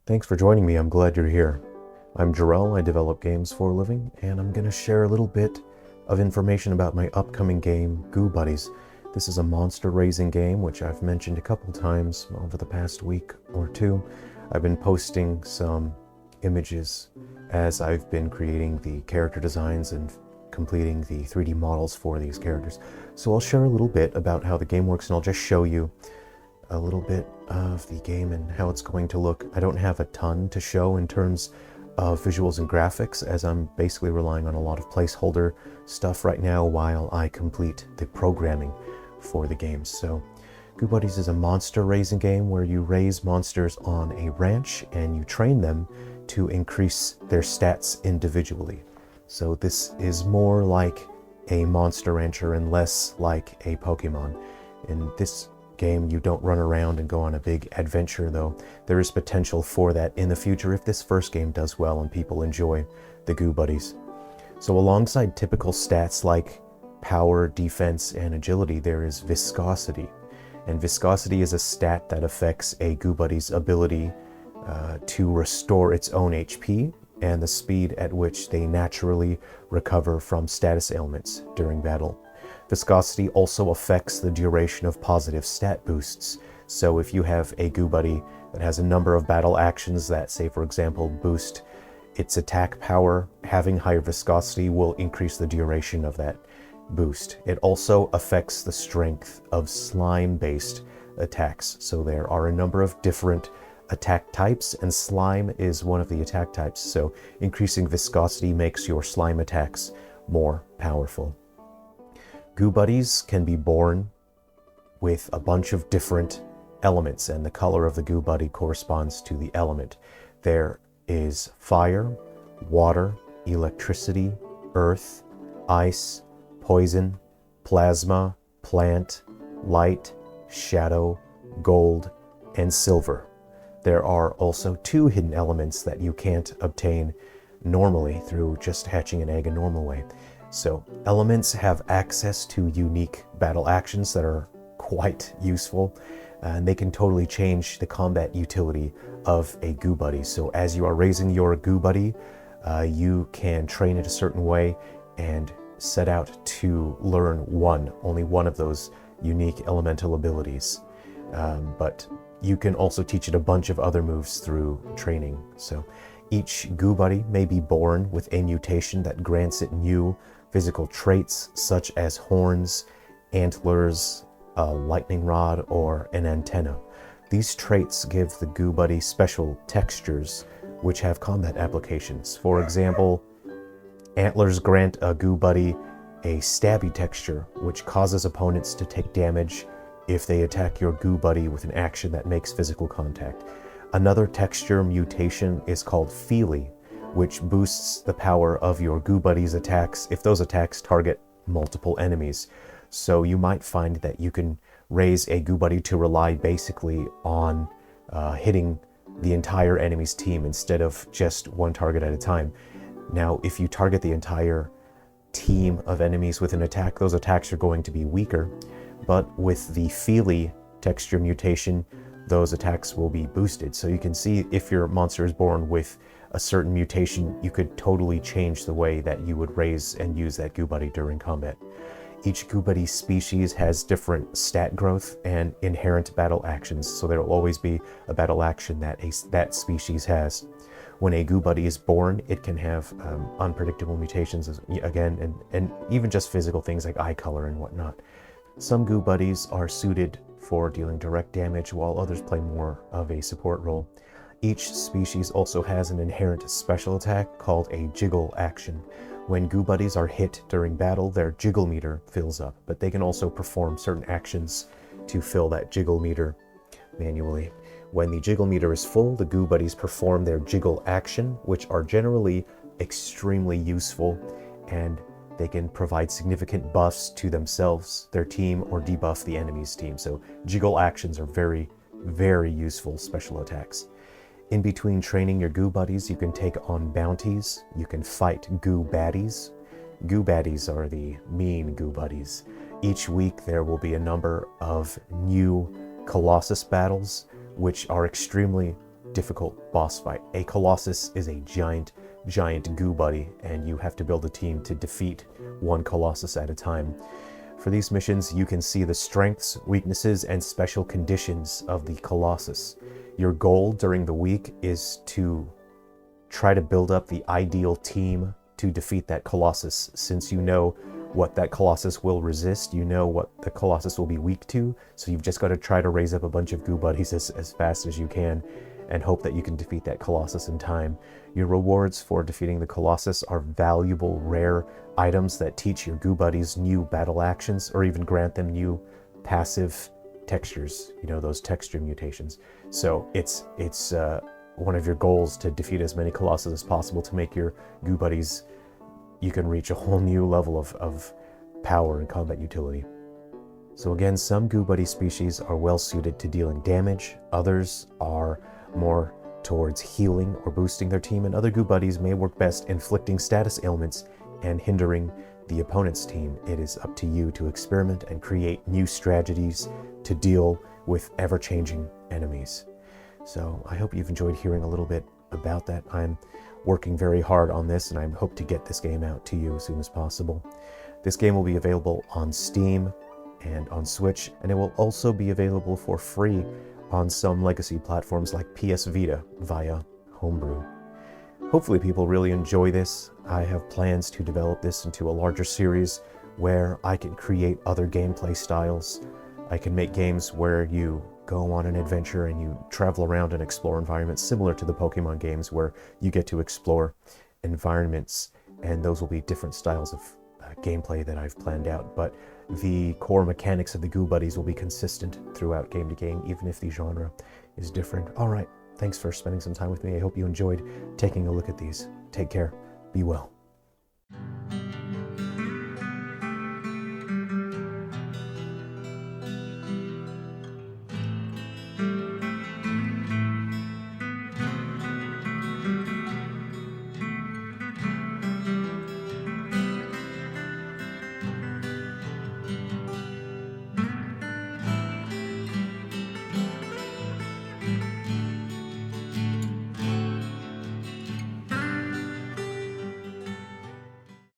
Thanks for joining me. I'm glad you're here. I'm Jerrel. I develop games for a living, and I'm going to share a little bit of information about my upcoming game, Gooddies. This is a monster raising game, which I've mentioned a couple times over the past week or two. I've been posting some images as I've been creating the character designs and completing the 3D models for these characters. So I'll share a little bit about how the game works, and I'll just show you a little bit of the game and how it's going to look. I don't have a ton to show in terms of visuals and graphics, as I'm basically relying on a lot of placeholder stuff right now while I complete the programming for the game. So Gooddies is a monster raising game where you raise monsters on a ranch and you train them to increase their stats individually. So this is more like a monster rancher and less like a Pokemon. In this game, you don't run around and go on a big adventure, though there is potential for that in the future if this first game does well and people enjoy the Gooddies. So alongside typical stats like power, defense, and agility, there is viscosity. And viscosity is a stat that affects a Gooddies' ability to restore its own HP and the speed at which they naturally recover from status ailments during battle. Viscosity also affects the duration of positive stat boosts. So if you have a Goodie that has a number of battle actions that, say for example, boost its attack power, having higher viscosity will increase the duration of that boost. It also affects the strength of slime-based attacks. So there are a number of different attack types, and slime is one of the attack types. So increasing viscosity makes your slime attacks more powerful. Gooddies can be born with a bunch of different elements, and the color of the Goodie corresponds to the element. There is fire, water, electricity, earth, ice, poison, plasma, plant, light, shadow, gold, and silver. There are also 2 hidden elements that you can't obtain normally through just hatching an egg a normal way. So elements have access to unique battle actions that are quite useful, and they can totally change the combat utility of a Goodie. So as you are raising your Goodie, you can train it a certain way and set out to learn only one of those unique elemental abilities. But you can also teach it a bunch of other moves through training. So each Goodie may be born with a mutation that grants it new physical traits such as horns, antlers, a lightning rod, or an antenna. These traits give the Goodie special textures which have combat applications. For example, antlers grant a Goodie a stabby texture, which causes opponents to take damage if they attack your Goodie with an action that makes physical contact. Another texture mutation is called Feely, which boosts the power of your Goodie's attacks if those attacks target multiple enemies. So you might find that you can raise a Goodie to rely basically on hitting the entire enemy's team instead of just one target at a time. Now, if you target the entire team of enemies with an attack, those attacks are going to be weaker, but with the Feely texture mutation, those attacks will be boosted. So you can see if your monster is born with a certain mutation, you could totally change the way that you would raise and use that Goodie during combat. Each Goodie species has different stat growth and inherent battle actions, so there will always be a battle action that that species has. When a Goodie is born, it can have unpredictable mutations again, and even just physical things like eye color and whatnot. Some Gooddies are suited for dealing direct damage, while others play more of a support role. Each species also has an inherent special attack called a jiggle action. When Gooddies are hit during battle, their jiggle meter fills up, but they can also perform certain actions to fill that jiggle meter manually. When the jiggle meter is full, the Gooddies perform their jiggle action, which are generally extremely useful, and they can provide significant buffs to themselves, their team, or debuff the enemy's team. So jiggle actions are very, very useful special attacks. In between training your Gooddies, you can take on bounties, you can fight goo baddies. Goo baddies are the mean Gooddies. Each week there will be a number of new colossus battles, which are extremely difficult boss fight. A colossus is a giant goo buddy, and you have to build a team to defeat one colossus at a time. For these missions, you can see the strengths, weaknesses, and special conditions of the colossus. Your goal during the week is to try to build up the ideal team to defeat that colossus. Since you know what that colossus will resist, you know what the colossus will be weak to, so you've just got to try to raise up a bunch of goo buddies as fast as you can and hope that you can defeat that colossus in time. Your rewards for defeating the colossus are valuable, rare items that teach your goo buddies new battle actions or even grant them new passive textures, those texture mutations. So it's one of your goals to defeat as many colossus as possible to make your goo buddies, you can reach a whole new level of power and combat utility. So again, some goo buddy species are well suited to dealing damage, others are more towards healing or boosting their team, and other goo buddies may work best inflicting status ailments and hindering the opponent's team. It is up to you to experiment and create new strategies to deal with ever-changing enemies. So I hope you've enjoyed hearing a little bit about that. I'm working very hard on this, and I hope to get this game out to you as soon as possible. This game will be available on Steam and on Switch, and it will also be available for free on some legacy platforms like PS Vita via Homebrew. Hopefully people really enjoy this. I have plans to develop this into a larger series where I can create other gameplay styles. I can make games where you go on an adventure and you travel around and explore environments similar to the Pokemon games where you get to explore environments, and those will be different styles of gameplay that I've planned out. But the core mechanics of the goo buddies will be consistent throughout game to game, even if the genre is different. All right, thanks for spending some time with me. I hope you enjoyed taking a look at these. Take care. Be well.